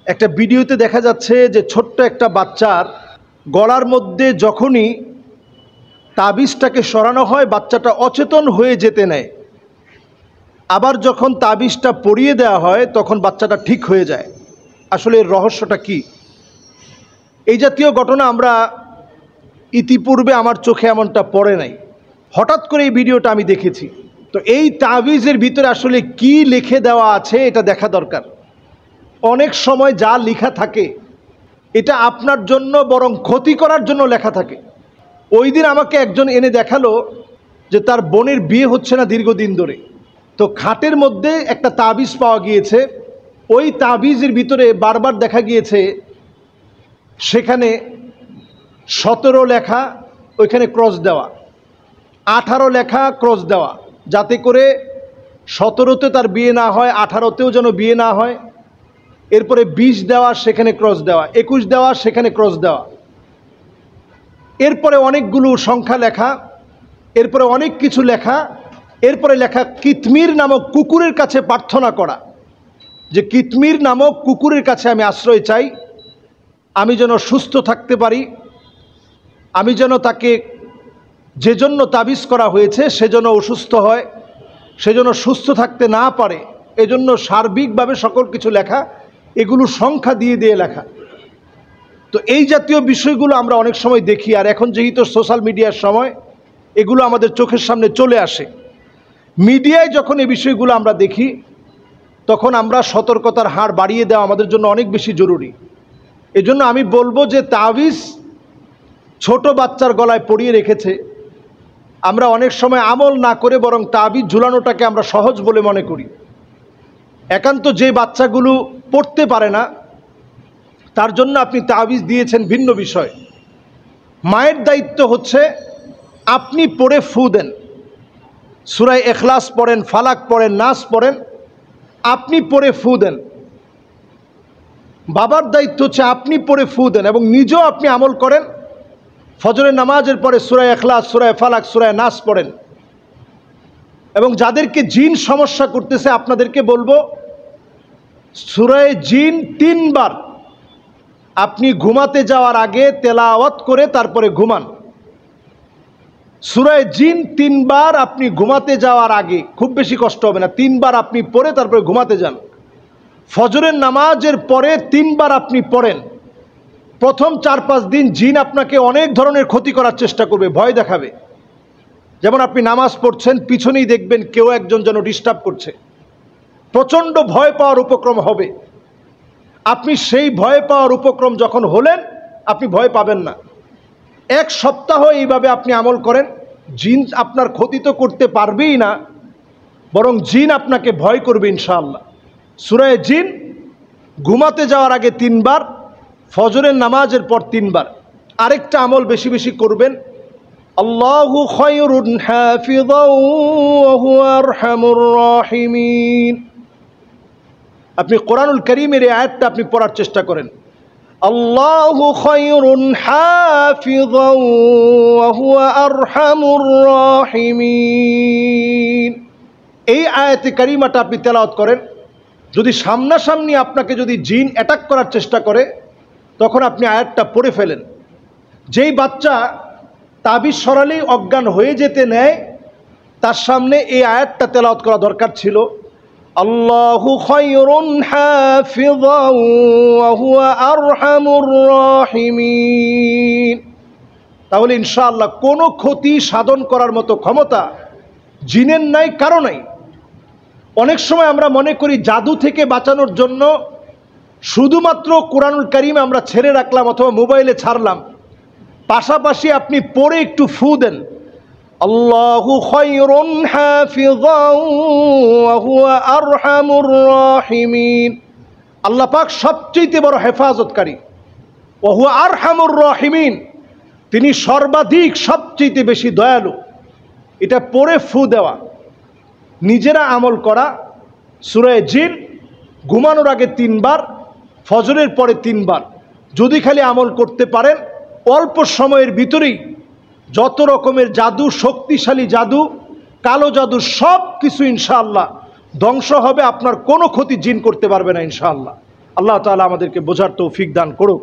একটা ভিডিওতে দেখা যাচ্ছে যে ছোট্ট একটা বাচ্চার গলার মধ্যে যখনই তাবিজটাকে সরানো হয় বাচ্চাটা অচেতন হয়ে যেতে নেয়, আবার যখন তাবিজটা পরিয়ে দেওয়া হয় তখন বাচ্চাটা ঠিক হয়ে যায়। আসলে এর রহস্যটা কি? এই জাতীয় ঘটনা আমরা ইতিপূর্বে আমার চোখে এমনটা পড়ে নাই, হঠাৎ করে এই ভিডিওটা আমি দেখেছি। তো এই তাবিজের ভিতরে আসলে কি লিখে দেওয়া আছে এটা দেখা দরকার। অনেক সময় যা লেখা থাকে এটা আপনার জন্য বরং ক্ষতি করার জন্য লেখা থাকে। ওই দিন আমাকে একজন এনে দেখালো যে তার বোনের বিয়ে হচ্ছে না দীর্ঘদিন ধরে, তো খাটের মধ্যে একটা তাবিজ পাওয়া গিয়েছে। ওই তাবিজের ভিতরে বারবার দেখা গিয়েছে সেখানে 17 লেখা, ওইখানে ক্রস দেওয়া, 18 লেখা ক্রস দেওয়া, যাতে করে 17তে তার বিয়ে না হয়, 18তেও যেন বিয়ে না হয়। এরপরে 20 দেওয়া, সেখানে ক্রস দেওয়া, 21 দেওয়া, সেখানে ক্রস দেওয়া। এরপরে অনেকগুলো সংখ্যা লেখা, এরপরে অনেক কিছু লেখা। এরপরে লেখা কিতমির নামক কুকুরের কাছে প্রার্থনা করা, যে কিতমির নামক কুকুরের কাছে আমি আশ্রয় চাই, আমি যেন সুস্থ থাকতে পারি, আমি যেন তাকে যে জন্য তাবিজ করা হয়েছে সেজন্য অসুস্থ হয়, সেজন্য সুস্থ থাকতে না পারে, এজন্য সার্বিকভাবে সকল কিছু লেখা, এগুলো সংখ্যা দিয়ে দিয়ে লেখা। তো এই জাতীয় বিষয়গুলো আমরা অনেক সময় দেখি, আর এখন যেহেতু সোশ্যাল মিডিয়ার সময় এগুলো আমাদের চোখের সামনে চলে আসে। মিডিয়ায় যখন এই বিষয়গুলো আমরা দেখি তখন আমরা সতর্কতার হার বাড়িয়ে দেওয়া আমাদের জন্য অনেক বেশি জরুরি। এজন্য আমি বলবো যে তাবিজ ছোট বাচ্চার গলায় পরিয়ে রেখেছে, আমরা অনেক সময় আমল না করে বরং তাবিজ ঝুলানোটাকে আমরা সহজ বলে মনে করি। একান্ত যে বাচ্চাগুলো পড়তে পারে না তার জন্য আপনি তাবিজ দিয়েছেন ভিন্ন বিষয়। মায়ের দায়িত্ব হচ্ছে আপনি পড়ে ফু দেন, সূরা ইখলাস পড়েন, ফালাক পড়েন, নাস পড়েন, আপনি পড়ে ফু দেন। বাবার দায়িত্ব হচ্ছে আপনি পড়ে ফু দেন এবং নিজেও আপনি আমল করেন। ফজরের নামাজের পরে সূরা ইখলাস, সূরা ফালাক, সূরা নাস পড়েন। এবং যাদেরকে জিন সমস্যা করতেছে আপনাদেরকে বলবো সূরা জিন 3 বার আপনি ঘুমাতে যাওয়ার আগে তেলাওয়াত করে তারপরে ঘুমান। সূরা জিন 3 বার আপনি ঘুমাতে যাওয়ার আগে, খুব বেশি কষ্ট হবে না, 3 বার আপনি পড়ে তারপরে ঘুমাতে যান। ফজরের নামাজের পরে 3 বার আপনি পড়েন। প্রথম 4-5 দিন জিন আপনাকে অনেক ধরনের ক্ষতি করার চেষ্টা করবে, ভয় দেখাবে। যেমন আপনি নামাজ পড়ছেন, পিছনেই দেখবেন কেউ একজন যেন ডিস্টার্ব করছে, প্রচণ্ড ভয় পাওয়ার উপক্রম হবে। আপনি সেই ভয় পাওয়ার উপক্রম যখন হলেন আপনি ভয় পাবেন না। 1 সপ্তাহ এইভাবে আপনি আমল করেন, জিন আপনার ক্ষতি তো করতে পারবেই না, বরং জিন আপনাকে ভয় করবে ইনশাআল্লাহ। সূরা জিন ঘুমাতে যাওয়ার আগে 3 বার, ফজরের নামাজের পর 3 বার। আরেকটা আমল বেশি বেশি করবেন, আল্লাহু খায়রুন হাফিযাও ওয়া হুয়া আরহামুর রাহিমিন। আপনি কোরআনুল কারীমের এই আয়াতটা আপনি পড়ার চেষ্টা করেন, আল্লাহু খায়রুন হাফিযাও ওয়া হুয়া আরহামুর রাহিমিন। এই আয়াতে কারিমাটা আপনি তেলাওয়াত করেন। যদি সামনাসামনি আপনাকে যদি জিন অ্যাটাক করার চেষ্টা করে তখন আপনি আয়াতটা পড়ে ফেলেন। যেই বাচ্চা তাবিজ সরালেই অজ্ঞান হয়ে যেতে নেয় তার সামনে এই আয়াতটা তেলাওয়াত করা দরকার ছিল, আল্লাহু খায়রুন হাফিযাও ওয়া হুয়া আরহামুর রাহিমিন। তাহলে ইনশাআল্লাহ কোনো ক্ষতি সাধন করার মতো ক্ষমতা জিনের নাই, কারো নাই। অনেক সময় আমরা মনে করি জাদু থেকে বাঁচানোর জন্য শুধুমাত্র কোরআনুল কারীম আমরা ছেড়ে রাখলাম অথবা মোবাইলে ছাড়লাম, পাশাপাশি আপনি পড়ে একটু ফু দেন, আল্লাহু খায়রুন হাফিযাও ওয়া হুয়া আরহামুর রাহিমিন। আল্লাহ পাক সবচেয়ে বড় হেফাজতকারী, ওয়া হুয়া আরহামুর রাহিমিন, তিনি সর্বাধিক সবচেয়ে বেশি দয়ালু। এটা পড়ে ফু দেওয়া, নিজেরা আমল করা। সূরা জিন ঘুমানোর আগে 3 বার, ফজরের পরে 3 বার। যদি খালি আমল করতে পারেন অল্প সময়ের ভিতরেই যত রকমের জাদু, শক্তিশালী জাদু, কালো জাদু সব কিছু ইনশাআল্লাহ ধ্বংস হবে। আপনার কোনো ক্ষতি জিন করতে পারবে না ইনশাআল্লাহ। আল্লাহ তাআলা আমাদেরকে বোঝার তৌফিক দান করুক।